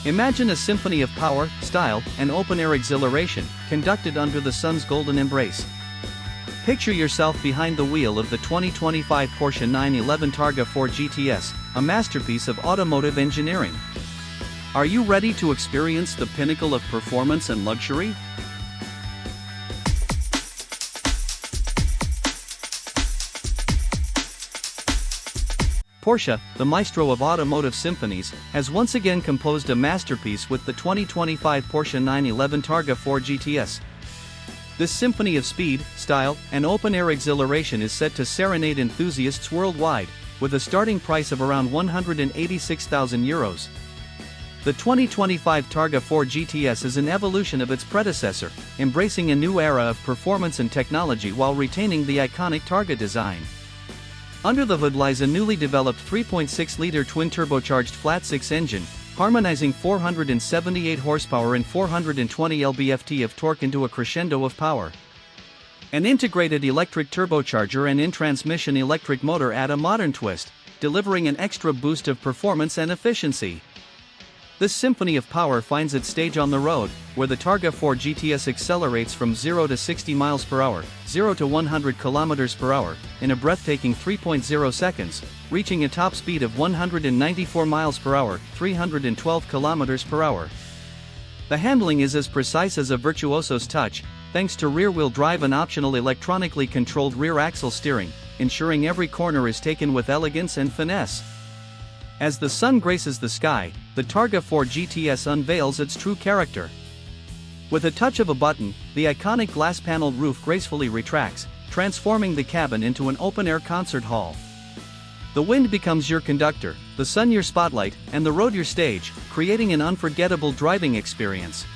Imagine a symphony of power, style, and open-air exhilaration, conducted under the sun's golden embrace. Picture yourself behind the wheel of the 2025 Porsche 911 Targa 4 GTS, a masterpiece of automotive engineering. Are you ready to experience the pinnacle of performance and luxury? Porsche, the maestro of automotive symphonies, has once again composed a masterpiece with the 2025 Porsche 911 Targa 4 GTS. This symphony of speed, style, and open-air exhilaration is set to serenade enthusiasts worldwide, with a starting price of around €186,000. The 2025 Targa 4 GTS is an evolution of its predecessor, embracing a new era of performance and technology while retaining the iconic Targa design. Under the hood lies a newly developed 3.6-liter twin-turbocharged flat-six engine, harmonizing 478 horsepower and 420 lb-ft of torque into a crescendo of power. An integrated electric turbocharger and in-transmission electric motor add a modern twist, delivering an extra boost of performance and efficiency. This symphony of power finds its stage on the road, where the Targa 4 GTS accelerates from 0 to 60 miles per hour, 0 to 100 kilometers per hour, in a breathtaking 3.0 seconds, reaching a top speed of 194 miles per hour, 312 kilometers per hour. The handling is as precise as a virtuoso's touch, thanks to rear-wheel drive and optional electronically controlled rear axle steering, ensuring every corner is taken with elegance and finesse. As the sun graces the sky, the Targa 4 GTS unveils its true character. With a touch of a button, the iconic glass-paneled roof gracefully retracts, transforming the cabin into an open-air concert hall. The wind becomes your conductor, the sun your spotlight, and the road your stage, creating an unforgettable driving experience.